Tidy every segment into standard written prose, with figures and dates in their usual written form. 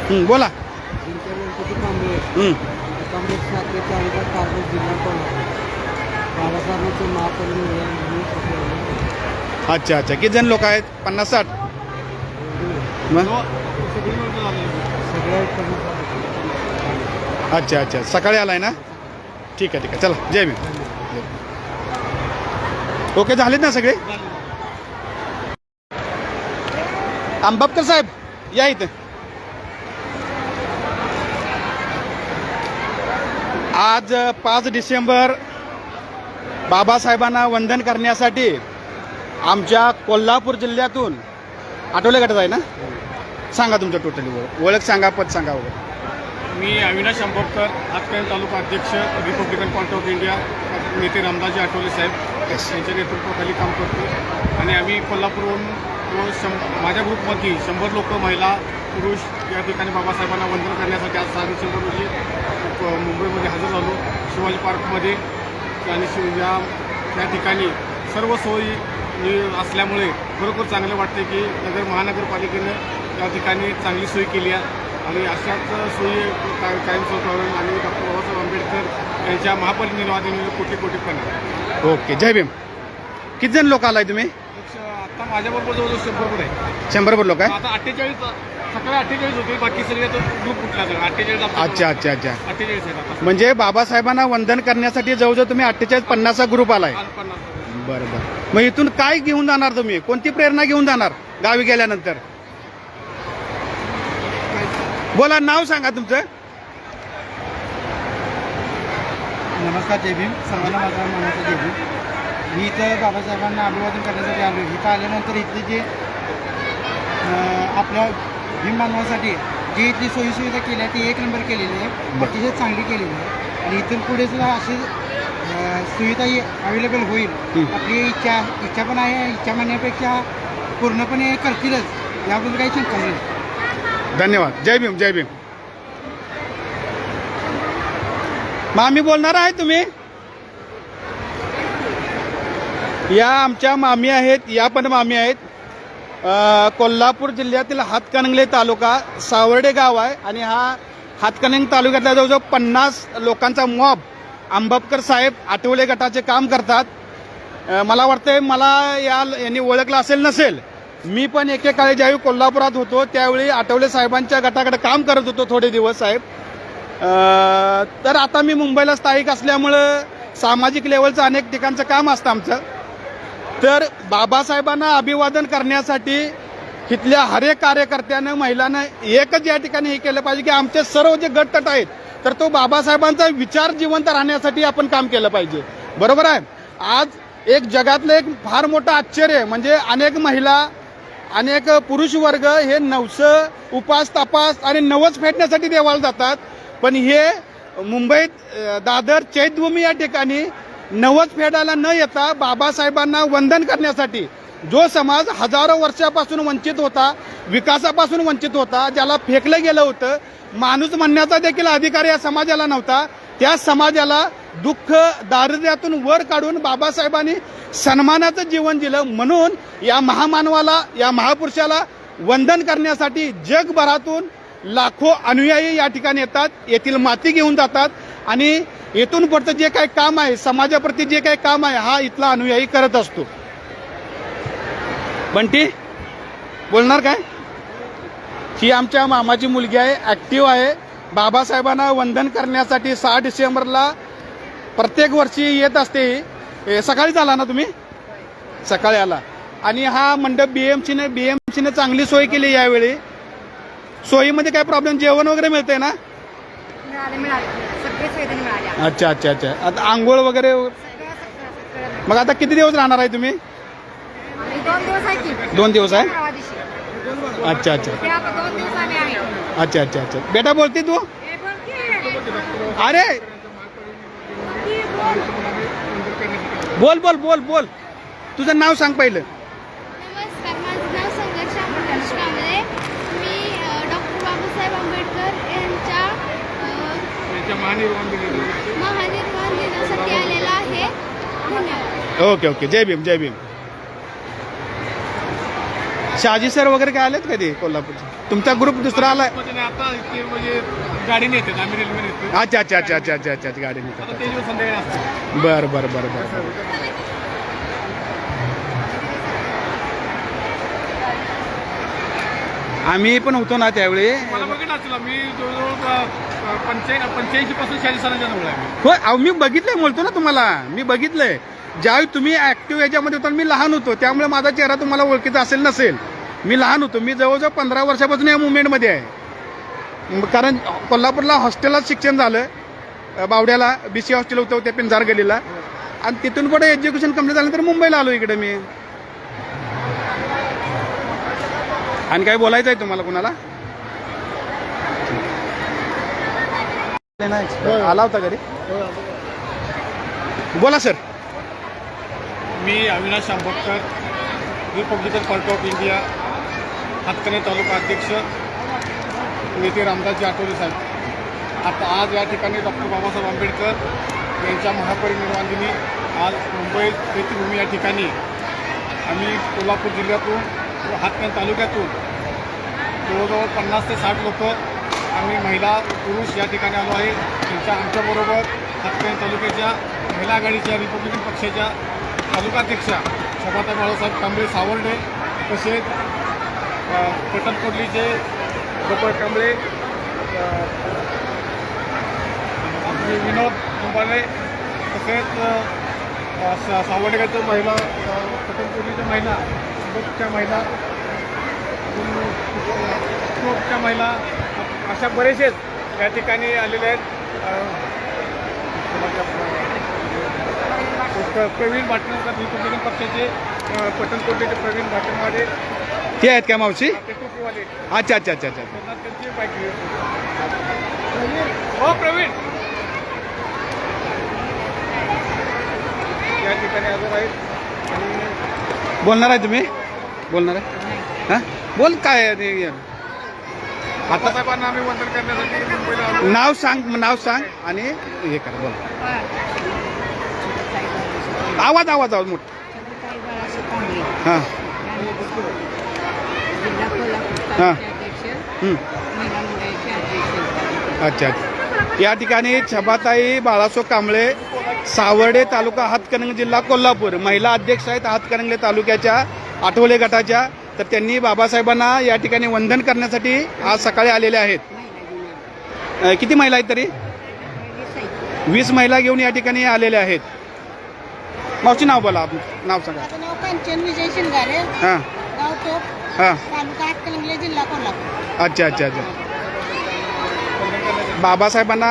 बोला. अच्छा अच्छा, किती जण लोक आहेत? 50-60? अच्छा अच्छा, सकाळी आलाय ना? ठीक आहे ठीक आहे, चला जय भीम. ओके, झालेत ना सगळे? आंबापकर साहेब या इथे. आज 5 डिसेंबर बाबासाहेबांना वंदन करण्यासाठी आमच्या कोल्हापूर जिल्ह्यातून आठवले गटात आहे ना? सांगा तुमचं टोटली ओळख सांगा, पद सांगा वगैरे. मी अविनाश अंबापकर, हातकणंगले तालुका अध्यक्ष, रिपब्लिकन पार्टी ऑफ इंडिया, नेते रामदासजी आठवले साहेब यांच्या नेतृत्वाखाली काम करतो. आणि आम्ही कोल्हापूरहून माझ्या ग्रुपमध्ये 100 लोक, महिला, पुरुष या ठिकाणी बाबासाहेबांना वंदन करण्यासाठी आज 6 डिसेंबर रोजी मुंबईमध्ये हजर झालो, शिवाजी पार्कमध्ये. आणि त्या ठिकाणी सर्व सोयी असल्यामुळे खरोखर चांगलं वाटते की महानगरपालिकेनं त्या ठिकाणी चांगली सोय केली आहे. आणि अशाच सोयी कायमस्वरूपी आणि डॉक्टर बाबासाहेब आंबेडकर यांच्या महापरिनिर्वाणानिमित्त कोटी कोटी पण. ओके, जय भीम. किती जण लोक आलाय तुम्ही? आता माझ्याबरोबर जवळजवळ 100 आहे. 100 लोक आहे. आता 48 सकाळी 48 होते, बाकी सगळे ग्रुप कुठला 48. अच्छा अच्छा अच्छा, 48 आहेत. म्हणजे बाबासाहेबांना वंदन करण्यासाठी जवळजवळ तुम्ही 48-50 ग्रुप आलाय. बरं बरं. मग इथून काय घेऊन जाणार तुम्ही? कोणती प्रेरणा घेऊन जाणार गावी गेल्यानंतर? बोला, नाव सांगा तुमचं. नमस्कार, जय भीम. सर्वांना माझा मानाचा जय भीम. मी इथं बाबासाहेबांना अभिवादन करण्यासाठी आलो. इथं आल्यानंतर इथले जे आपल्या भीम मानवासाठी जी इथली सोयीसुविधा केली आहे ती 1 नंबर केलेली आहे, अतिशय चांगली केलेली आहे. आणि इथून पुढे सुद्धा अशी सुविधाही अवेलेबल होईल. आपली इच्छा पण आहे. इच्छा म्हणण्यापेक्षा पूर्णपणे करतीलच, याबद्दल काही शंका नाही. धन्यवाद. जय भीम. जय भीम. मामी बोलणार आहे तुम्ही? या आमच्या मामी आहेत, या पण मामी आहेत. कोल्हापूर जिल्ह्यातील हातकणंगले तालुका सावर्डे गाव आहे आणि हा हातकणंगले तालुक्यातल्या जवळजवळ 50 लोकांचा मॉब अंबापकर साहेब आठवले गटाचे काम करतात. मला वाटतंय यांनी ओळखलं असेल नसेल. मी पण एकेकाळी ज्यावेळी कोल्हापुरात होतो त्यावेळी आठवले साहेबांच्या गटाकडे काम करत होतो थोडे दिवस साहेब. तर आता मी मुंबईला स्थायिक असल्यामुळं सामाजिक लेवलचं अनेक ठिकाणचं काम असतं आमचं. तर बाबासाहेबांना अभिवादन करण्यासाठी इथल्या हर एक कार्यकर्त्यानं, महिलांना एकच या ठिकाणी हे केलं पाहिजे की आमचे सर्व जे गटतट आहेत तर तो बाबासाहेबांचा विचार जिवंत राहण्यासाठी आपण काम केलं पाहिजे. बरोबर आहे. आज एक जगातलं एक फार मोठं आश्चर्य म्हणजे अनेक महिला, अनेक पुरुष वर्ग हे नवसं, उपास, तपास आणि नवस फेडण्यासाठी देवाला जातात. पण हे मुंबईत दादर चैत्यभूमी या ठिकाणी नवस फेडायला न येता बाबासाहेबांना वंदन करण्यासाठी जो समाज हजारो वर्षापासून वंचित होता, विकासापासून वंचित होता, ज्याला फेकलं गेलं होतं, माणूस म्हणण्याचा देखील अधिकार या समाजाला नव्हता, त्या समाजाला दुःख दारिद्र्यातून वर काढून बाबासाहेबांनी सन्मानाचं जीवन दिलं. म्हणून या महामानवाला, या महापुरुषाला वंदन करण्यासाठी जगभरातून लाखो अनुयायी या ठिकाणी येतात, येथील माती घेऊन जातात आणि येथून पुढचं जे काही काम आहे, समाजाप्रती जे काही काम आहे, हा इथला अनुयायी करत असतो. बंटी बोलणार काय? ही आमच्या मामाची मुलगी आहे, ॲक्टिव्ह आहे. बाबासाहेबांना वंदन करण्यासाठी 6 डिसेंबरला प्रत्येक वर्षी येत असते. सकाळीच आला ना तुम्ही? सकाळी आला. आणि हा मंडप बीएमसीने चांगली सोय केली. यावेळी सोयीमध्ये काय प्रॉब्लेम? जेवण वगैरे मिळतंय ना? अच्छा अच्छा अच्छा. आता आंघोळ वगैरे? मग आता किती दिवस राहणार आहे तुम्ही? 2 दिवस आहे. अच्छा अच्छा अच्छा अच्छा अच्छा. बेटा बोलती तू? अरे बोल बोल बोल बोल, तुझं नाव सांग पहिलं. नमस्कार, माझं नाव संघर्ष प्रकाश कांबळे. मी डॉक्टर बाबासाहेब आंबेडकर यांच्या महानिर्वाण दिनासाठी आलेला आहे. धन्यवाद. Okay okay. जय भीम. जय भीम. शहाजी सर वगैरे काय आलेत का ते कोल्हापूरचे? तुमचा ग्रुप दुसरा आलाय? आता इथे म्हणजे गाडीने येतात, आम्ही रेल्वेने येतो. अच्छा अच्छा अच्छा अच्छा अच्छा अच्छा गाडी आता निघतात. ते दिवस संध्याकाळी असतात. बरं बरं बरं बरं. आम्ही पण होतो ना त्यावेळी. मला बघितलं असेल, मी जवळजवळ 85 पासून 46 सालाच्या जवळ आहे मी. हो अहो, मी बघितलंय बोलतो ना तुम्हाला, मी बघितलंय ज्यावेळी तुम्ही ऍक्टिव्ह याच्यामध्ये होता मी लहान होतो, त्यामुळे माझा चेहरा तुम्हाला ओळखीचा असेल नसेल. मी लहान होतो, मी जवळजवळ 15 वर्षापासून या मुवमेंटमध्ये आहे. कारण कोल्हापूरला हॉस्टेलला शिक्षण झालं, बावड्याला BC हॉस्टेल होतं त्या पिंजार गलीला, आणि तिथून पुढे एज्युकेशन कंप्लीट झाल्यानंतर मुंबईला आलो इकडे मी. आणि काय बोलायचं आहे तुम्हाला कुणाला? आला होता घरी, बोला सर. मी Avinash Shambhotkar, Republican party of India, Hatkanangale taluka अध्यक्ष, नेते रामदासजी आठवले साहेब. आता आज या ठिकाणी डॉक्टर बाबासाहेब आंबेडकर यांच्या महापरिनिर्वाण दिनी आज मुंबई प्रीतीभूमी या ठिकाणी आम्ही कोल्हापूर जिल्ह्यातून हातकणंगले तालुक्यातून जवळजवळ 50 ते 60 लोक आम्ही महिला पुरुष या ठिकाणी आलो आहे. आमच्याबरोबर हातकणंगले तालुक्याच्या महिला आघाडीच्या रिपब्लिकन पक्षाच्या तालुकाध्यक्षा शोभाताई बाळासाहेब कांबळे सावर्डे, तसेच पटणकोटलीचे गोपाळ कांबळे, आपले विनोद कुंभारे, तसेच सावर्डेच्या महिला, पटणकोटलीच्या महिला, सुबकच्या महिला, च्या महिला, अशा बरेचसेच या ठिकाणी आलेले आहेत. प्रवीण भाटणकर रिपब्लिकन पक्षाचे पटणकोटचे प्रवीण भाटणवाले ते आहेत का मावशी? ते टोपीवाले. अच्छा अच्छा अच्छा अच्छा. त्यांची बाईक हो प्रवीण या ठिकाणी हजर आहेत. आणि बोलणार आहे तुम्ही? बोलणार आहे? हां बोल. काय आहे ते? आता साहेबांना आम्ही वंदन करण्यासाठी मुंबईला आलो. नाव सांग आणि हे करा. बोल. आवाज मोठा. हां हां. अच्छा अच्छा. या ठिकाणी छबाताई बाळासो कांबळे, सावर्डे, तालुका हातकणंगले, जिल्हा कोल्हापूर, महिला अध्यक्ष आहेत हातकणंगले तालुक्याच्या आठवले गटाच्या. तर त्यांनी बाबासाहेबांना या ठिकाणी वंदन करण्यासाठी आज सकाळी आलेले आहेत. किती महिला आहेत तरी? 20 महिला घेऊन या ठिकाणी आलेल्या आहेत. मावशी नाव बोला, नाव सांगा. माझं नाव कांचन विजय शिंगारे, हां गाव तोप, हां. तालुका हातकणंगले, जिल्हा कोल्हापूर. अच्छा अच्छा अच्छा. बाबासाहेबांना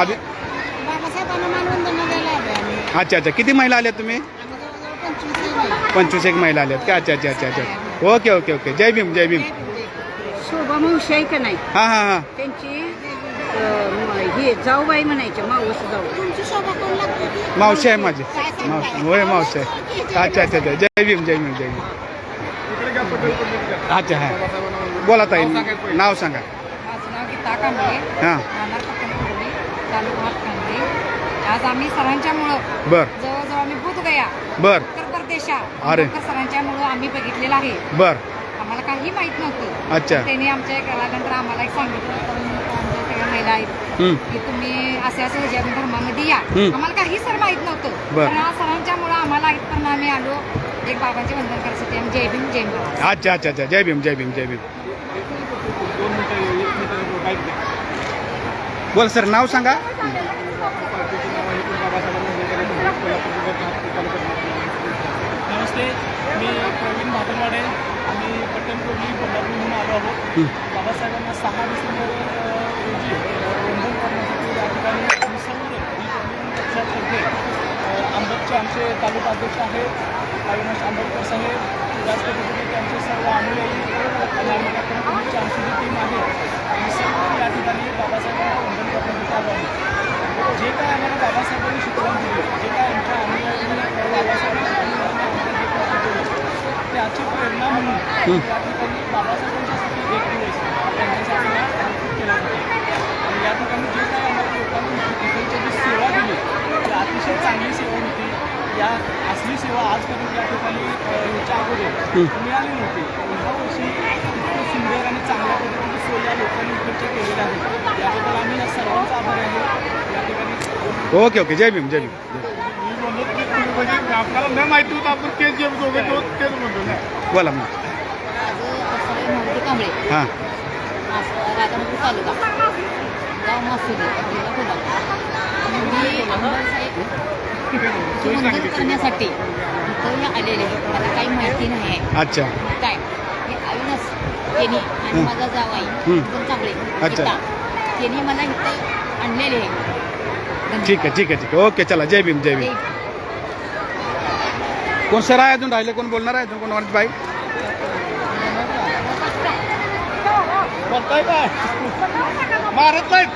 आधी बाबासाहेबांना मानवंदना द्यायला आलोय आम्ही. अच्छा अच्छा. किती महिला आल्या तुम्ही? आम्ही जवळजवळ 25 25 महिला आल्यात का? अच्छा अच्छा अच्छा अच्छा. Okay okay okay. जय भीम जय भीम. शोभा मावशी आहे का नाही, हां हां हां. त्यांची हे जाऊबाई म्हणायचे, मावस जाऊ. तुमची शोभा कोण लागते ती? मावशी आहे माझी. काय सांगताय? मावशी होय मावशी आहे. अच्छा अच्छा अच्छा. जय भीम जय भीम जय भीम. इकडे घ्या पटणकोटलीच्या. अच्छा हां. बाबासाहेबांना वंदन. बोला ताई, नाव सांगायचं पहिलं. नाव सांगा. माझं नाव गीता कांबळे, हां राहणार पटणकोली, तालुका हातकणंगले. आज आम्ही सरांच्यामुळं बर जवळजवळ आम्ही बुधगया बर उत्तर प्रदेशा अरे. सरांच्यामुळं आम्ही बघितलेलं आहे. बर. आम्हाला काही माहित नव्हतं. अच्छा. त्यांनी आमच्या गेल्यानंतर आम्हाला एक सांगितलं, आमच्या सगळ्या महिला आहेत हं. की तुम्ही असे असे ह्याच्या धर्मामध्ये या. हं. आम्हाला काही सर माहित नव्हतं, बर. पण आज सरांच्यामुळं आम्हाला इथपर्यंत आम्ही आलो एक बाबांचे वंदन करायसाठी. आणि जय भीम जय महाराज. अच्छा अच्छा अच्छा. जय भीम जय भीम जय भीम. 2 मिनिटं 1 मिनिटं बाईक द्या. बोल सर, नाव सांगा. पार्टीचं नाव आहे पण बाबासाहेबांना वंदन करण्यासाठी कोल्हापूर जिल्ह्यात तालुक्यात. नमस्ते, मी प्रवीण भाटणवाडे. आम्ही पट्टणकोटली कोल्हापूरहून आलो आहोत. बाबासाहेबांना 6 डिसेंबर रोजी वंदन करण्यासाठी या ठिकाणी आम्ही सर्व रिपब्लिकन पक्षातर्फे आमचे तालुका अध्यक्ष आहेत अविनाश आंबेडकर साहेब, त्याच पद्धतीने त्यांचे सर्व अनुयायी आणि आम्ही पट्टणकोटलीची आमची जी टीम आहे आम्ही सर्व या ठिकाणी बाबासाहेबांना वंदन करण्यासाठी आलो आहे. जे काय आम्हाला बाबासाहेबांनी शिकवण दिली, जे काय आमच्या अनुयायांनी बाबासाहेबांनी त्याची प्रेरणा म्हणून या ठिकाणी बाबासाहेबांच्यासाठी एक दिवस त्यांच्यासाठी आयोजित केला होता. आणि या ठिकाणी जे काय आम्हाला लोकांनी इकडची जी सेवा दिली ती अतिशय चांगली सेवा होती. या असली सेवा आजपर्यंत या ठिकाणी ह्याच्या अगोदर मिळाली नव्हती. ह्या वर्षी इतकं सुंदर आणि चांगल्या पद्धतीची सोय या लोकांनी इकडच्या केलेले आहेत याबद्दल आम्ही या सर्वांचा आभारी आहे या ठिकाणी. ओके ओके जय भीम जय भीम. मी म्हणतो की तुम्ही म्हणजे आपल्याला न माहिती होतं आपण तेच जे दोघे तो तेच म्हणतो ना. बोला मग. माझं मारुती कांबळे हां राधानगरी तालुका गाव मासुली जिल्हा कोल्हापूर. मी आमदार साहेब वंदन करण्यासाठी इथं आलेले आहे. मला काही माहिती नाही आहे अच्छा काय हे अविनाश यांनी आणि माझा जावाई वंदन कांबळे अच्छा. गीता, यांनी मला इथं आणलेले आहे. ठीक आहे ठीक आहे ठीक आहे ओके चला जय भीम जय भीम. कोण सर आहे अजून राहिले कोण बोलणार आहे अजून कोण वाटत बाई. बोलताय काय मारत नाहीत.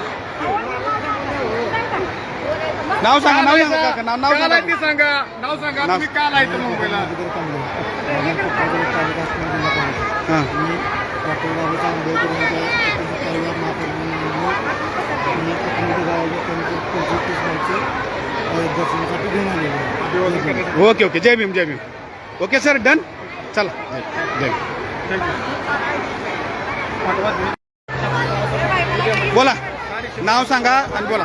नाव सांगा नाव सांगा काका, नाव नाव काल सांगा. आहे ते सांगा नाव सांगा नाव. तुम्ही काल आहे इथं मुंबईला. हां मी डॉक्टर बाबासाहेब आंबेडकर यांच्या परिवार दर्शनासाठी घेऊन आलेलो आहे. अभिवादन करण्यासाठी. ओके ओके जय भीम जय भीम. ओके सर डन चला जय जय भीम. बोला नाव सांगा आणि बोला.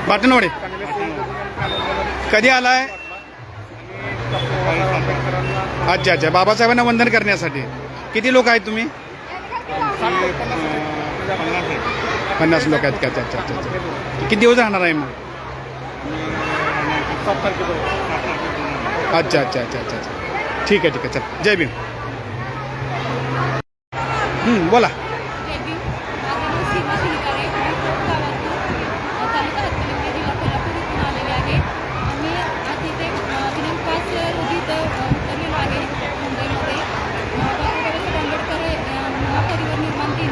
बाटणवडे कधी आलाय. अच्छा अच्छा बाबासाहेबांना वंदन करण्यासाठी. किती लोक आहेत तुम्ही. 50 लोक आहेत का. अच्छा अच्छा अच्छा अच्छा. किती दिवस राहणार आहे मग. अच्छा अच्छा अच्छा अच्छा अच्छा ठीक आहे चल जय भीम. बोला. जय भीम. माझं नाव सीमा शिलगारे. मी गावातून तालुका हातकणंगले जिल्हा कोल्हापूर इथून आलेले आहे. आम्ही आज इथे दिनांक 5 रोजी इथं उतरलेलो आहे मुंबईमध्ये. डॉक्टर बाबासाहेब आंबेडकर महापरिवार निर्माण दिन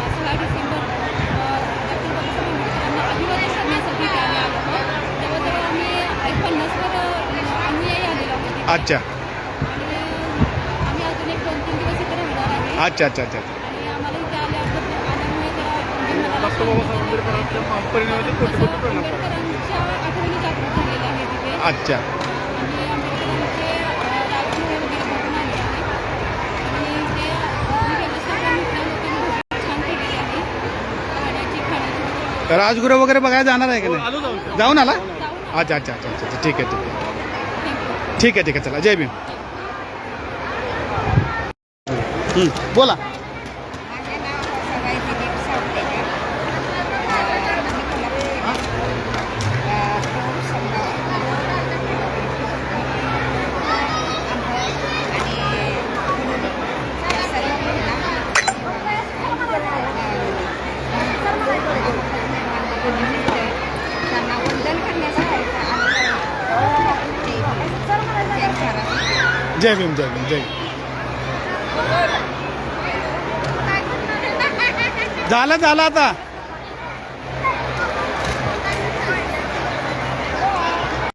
16 डिसेंबर डॉक्टर बाबासाहेब आंबेडकरांना अभिवादन करण्यासाठी इथे आम्ही आलो आहोत. जवळजवळ आम्ही 50वर अनुयायी आलेलो आहोत इथे. अच्छा आणि आम्ही अजून एक 2-3 दिवस इथे राहणार आहे. अच्छा अच्छा अच्छा आणि आम्हाला इथे आल्यामुळे जरा डॉक्टर बाबासाहेब आंबेडकरांच्या परिणामाचे कोटी कोटी प्रणाम. आंबेडकरांच्या आठवणी जागृत झालेल्या आहेत तिथे. अच्छा आणि आंबेडकरांचे राजगृह वगैरे बघून आले आहे. आणि ते व्यवस्था पण इथल्या लोकांनी भरपूर छान केलेली आहे. राहण्याची खाण्याची वगैरे राजगुरू वगैरे बघायला जाणार आहे का नाही. आलो जाऊन. जाऊन आला. जाऊन अच्छा अच्छा अच्छा अच्छा ठीक आहे ठीक आहे थँक्यू. ठीक आहे चला जय भीम. बोला. माझे नाव सगाई दिलीप सावटे. त्यांना वंदन करण्यासाठी जय भीम जय भीम जय भीम. झालं आता